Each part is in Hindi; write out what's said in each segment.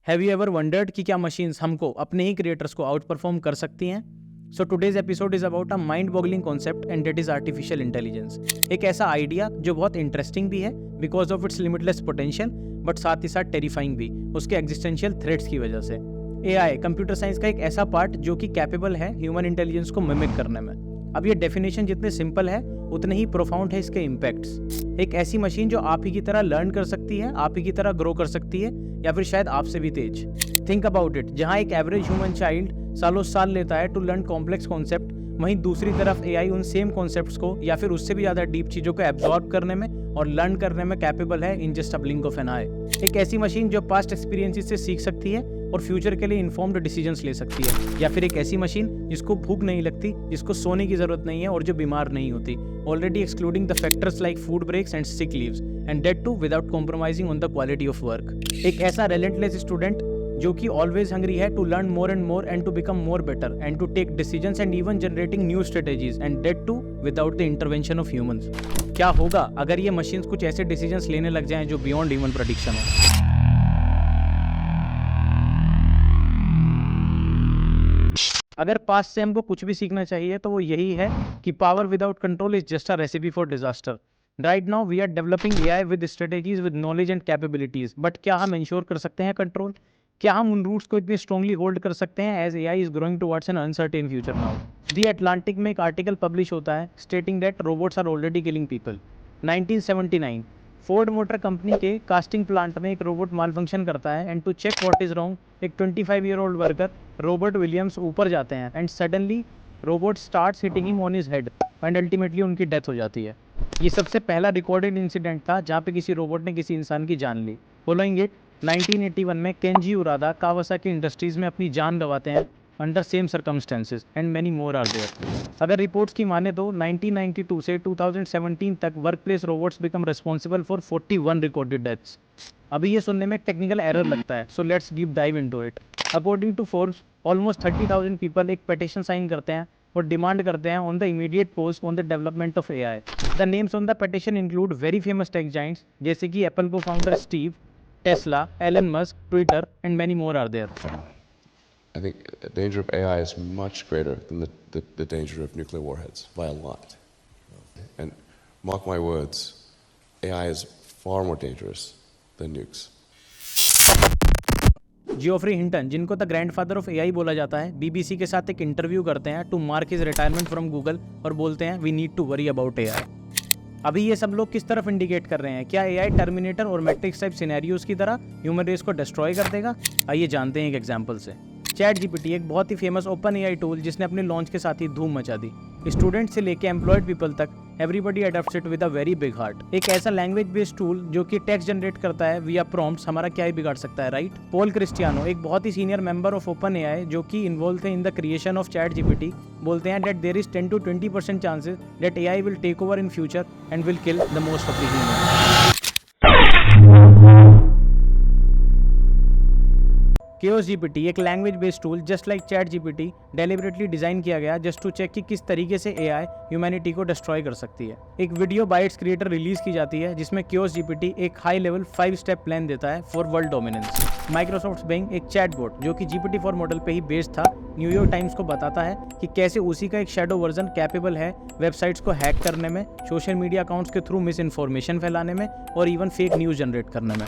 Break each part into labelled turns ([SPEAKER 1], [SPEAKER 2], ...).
[SPEAKER 1] हैव यू एवर वंडर्ड कि क्या मशीन्स हमको अपने ही क्रिएटर्स को आउट परफॉर्म कर सकती हैं? So today's episode is about a mind boggling concept and that is artificial intelligence. एक ऐसा आइडिया जो बहुत इंटरेस्टिंग भी है because of its limitless potential, but साथ ही साथ टेरिफाइंग भी उसके एग्जिस्टेंशियल थ्रेट्स की वजह से। एआई कंप्यूटर साइंस का एक ऐसा पार्ट जो कि कैपेबल है ह्यूमन इंटेलिजेंस को मिमिक करने में। अब ये डेफिनेशन जितने सिंपल है उतने ही प्रोफाउंड है इसके इम्पैक्ट्स। एक ऐसी मशीन जो आप ही की तरह लर्न कर सकती है, आप ही की तरह ग्रो कर सकती है, या फिर शायद आपसे भी तेज। थिंक अबाउट इट, जहाँ एक एवरेज ह्यूमन चाइल्ड सालों साल लेता है टू लर्न कॉम्प्लेक्स कॉन्सेप्ट, वहीं दूसरी तरफ एआई उन सेम कॉन्सेप्ट्स को या फिर उससे भी ज्यादा डीप चीजों को एब्जॉर्ब करने में और लर्न करने में कैपेबल है in just a blink of an eye. एक ऐसी मशीन जो पास्ट एक्सपीरियंसेस से सीख सकती है और फ्यूचर के लिए इन्फॉर्म्ड डिसीजंस ले सकती है, या फिर एक ऐसी मशीन जिसको भूख नहीं लगती, जिसको सोने की जरूरत नहीं है और जो बीमार नहीं होती, already excluding the factors like food breaks and sick leaves, and that to without compromising on the quality of work. एक ऐसा रेलेंटलेस स्टूडेंट जो कि ऑलवेज हंग्री है to learn more and to become more better and to take decisions and even generating new strategies, and that to without the intervention of humans. क्या होगा अगर ये मशीन्स कुछ ऐसे डिसीजंस लेने लग जाएं जो बियॉन्ड ह्यूमन प्रेडिक्शन हो? अगर पास्ट से हमको कुछ भी सीखना चाहिए तो वो यही है कि power without control is just a recipe for disaster. Right now we are developing AI with strategies, with knowledge and capabilities, but क्या हम इंश्योर कर सकते हैं कंट्रोल? क्या हम उन रूट्स को इतनी स्ट्रांगली होल्ड कर सकते हैं as AI is growing towards an uncertain future now? The Atlantic में एक आर्टिकल पब्लिश होता है stating that robots are already killing people. 1979 Ford Motor company के कास्टिंग प्लांट में एक रोबोट मालफंक्शन करता है, and to check what is wrong एक 25-year-old वर्कर रॉबर्ट विलियम्स ऊपर जाते हैं, and suddenly robot starts hitting him on his head and ultimately उनकी डेथ हो जाती है। ये सबसे पहला रिकॉर्डेड इंसिडेंट था जहाँ पे किसी रोबोट ने किसी इंसान की जान ली। फॉलोइंग इट 1981 में केंजी उरादा कावासाकी इंडस्ट्रीज में अपनी जान गंवाते हैं under same circumstances, and many more are there. अगर रिपोर्ट्स की माने तो 1992 से 2017 तक workplace robots become responsible for 41 recorded deaths. अभी ये सुनने में एक टेक्निकल एरर लगता है, so let's deep dive into it. According to Forbes almost 30,000 people एक पिटीशन साइन करते हैं और डिमांड करते हैं on the immediate post on the development of AI. The names on the petition include very famous tech giants जैसे कि Apple cofounder Steve, Tesla, Elon Musk, Twitter, and many more are there.
[SPEAKER 2] I think the danger of AI is much greater than the danger of nuclear warheads by a lot. And mark my words, AI is far more dangerous than nukes.
[SPEAKER 1] Geoffrey Hinton, जिनको द ग्रैंडफादर ऑफ एआई बोला जाता है, बीबीसी के साथ एक इंटरव्यू करते हैं to mark his retirement from Google और बोलते हैं we need to worry about AI. अभी ये सब लोग किस तरफ इंडिकेट कर रहे हैं? क्या एआई टर्मिनेटर और मैट्रिक्स टाइप सिनेरियोज की तरह ह्यूमन रेस को डिस्ट्रॉय कर देगा? आइए जानते हैं एक एग्जांपल से। चैट जीपीटी एक बहुत ही फेमस ओपन एआई टूल जिसने अपने लॉन्च के साथ ही धूम मचा दी। स्टूडेंट से लेके एम्प्लॉयड पीपल तक everybody adopts it with a very big heart. एक ऐसा लैंग्वेज बेस्ड टूल जो कि टेक्स्ट जनरेट करता है विया प्रॉम्प्ट्स, हमारा क्या ही बिगाड़ सकता है, राइट? पॉल क्रिस्टियानो, एक बहुत ही senior member of OpenAI जो कि इन्वॉल्व थे in the creation of ChatGPT, बोलते हैं that there is 10 to 20% chances that AI will take over in future and will kill the most of the human. Chaos GPT एक language based tool just like ChatGPT deliberately design किया गया जस्ट टू चेक कि किस तरीके से एआई ह्यूमैनिटी को डिस्ट्रॉय कर सकती है। एक वीडियो बाइट्स क्रिएटर रिलीज की जाती है जिसमें Chaos GPT एक हाई लेवल 5 स्टेप प्लान देता है for world dominance. Microsoft Bing एक चैटबॉट जो कि GPT 4 मॉडल पे ही बेस्ड था, न्यूयॉर्क टाइम्स को बताता है कि कैसे उसी का एक शैडो वर्जन कैपेबल है वेबसाइट्स को हैक करने में, सोशल मीडिया अकाउंट्स के थ्रू मिस इन्फॉर्मेशन फैलाने में और इवन फेक न्यूज जनरेट करने में।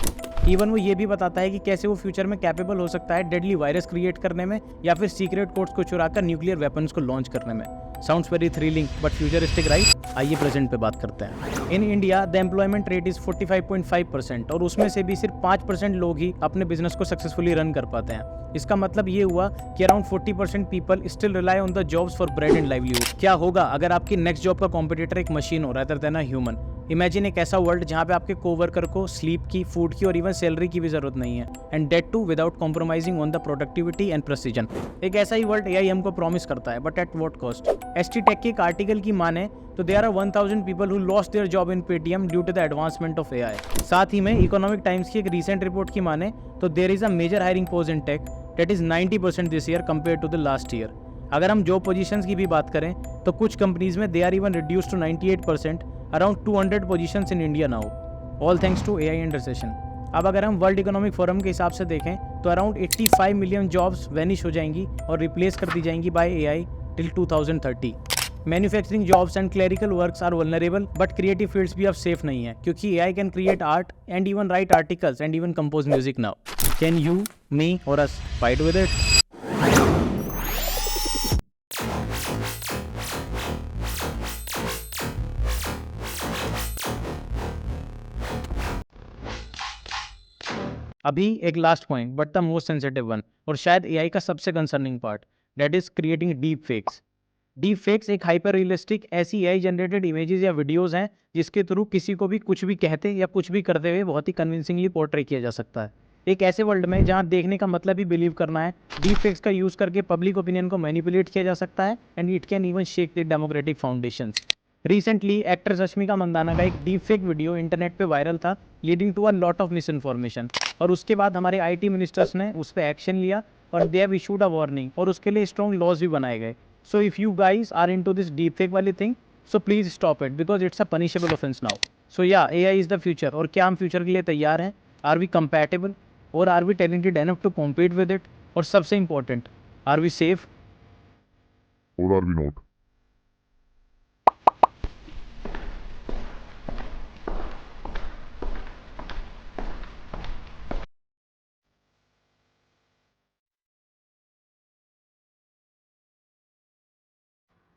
[SPEAKER 1] इवन वो ये भी बताता है कि कैसे वो फ्यूचर में कैपेबल हो सकता है डेडली वायरस क्रिएट करने में या फिर सीक्रेट कोड्स को चुराकर न्यूक्लियर वेपन्स को लॉन्च करने में। Sounds very thrilling but futuristic, right? आइए प्रेजेंट पे बात करते हैं। In India the employment rate is 45.5% और उसमें से भी सिर्फ 5% लोग ही अपने बिजनेस को सक्सेसफुली रन कर पाते हैं। इसका मतलब ये हुआ कि around 40% people still rely on the jobs for bread and livelihood. क्या होगा अगर आपकी नेक्स्ट जॉब का कॉम्पिटिटर एक मशीन हो rather than a human? Imagine एक ऐसा वर्ल्ड जहाँ पे आपके कोवर्कर को स्लीप की, फूड की और इवन सैलरी की भी जरूरत नहीं है, and that to without compromising on the productivity and precision. एक ऐसा ही वर्ल्ड एआई हमको प्रॉमिस करता है, but at what cost? ST tech के एक आर्टिकल की माने तो there are 1000 people who lost their job in Paytm due to the advancement of AI. साथ ही में इकोनॉमिक टाइम्स की एक रीसेंट रिपोर्ट की माने तो there is a major hiring pause in tech that is 90% this year compare to the last year. अगर हम जॉब पोजीशंस की भी बात करें तो कुछ कंपनीज में they are even reduce to 98%, around 200 positions in India now, all thanks to AI and recession. अब अगर हम वर्ल्ड इकोनॉमिक फोरम के हिसाब से देखें तो अराउंड 85 मिलियन जॉब्स वैनिश हो जाएंगी और रिप्लेस कर दी जाएंगी by AI till 2030। Manufacturing jobs and clerical works are vulnerable, but creative fields भी अब सेफ नहीं है क्योंकि AI can create art and even write articles and even compose music now. Can you, me और अस फाइट विद इट? अभी एक last point but the most sensitive one, और शायद एआई का सबसे concerning part, that is creating deep fakes. Deep fakes एक हाइपर रियलिस्टिक ऐसी एआई जनरेटेड इमेजेस या वीडियोस हैं जिसके थ्रू किसी को भी कुछ भी कहते या कुछ भी करते हुए बहुत ही कन्विंसिंगली पोर्ट्रे किया जा सकता है। एक ऐसे वर्ल्ड में जहाँ देखने का मतलब ही बिलीव करना है, डीप फेक्स का यूज करके पब्लिक ओपिनियन को मैनिपुलेट किया जा सकता है and it can even shake the democratic foundations. Recently actor Rashmika Mandanna का एक डीप फेक वीडियो इंटरनेट पे वायरल था, leading to a lot of misinformation, और उसके बाद हमारे आईटी मिनिस्टर्स ने उस पर एक्शन लिया और they have issued a warning, और उसके लिए स्ट्रॉन्ग लॉज भी बनाए गए। So if you guys are into this deep fake वाली thing, so please stop it because it's a punishable offence now. So yeah, AI is the future, और क्या हम फ्यूचर के लिए तैयार हैं? आर वी कंपैटिबल और are we talented enough to compete with it? और सबसे important, are we safe
[SPEAKER 3] or are we not?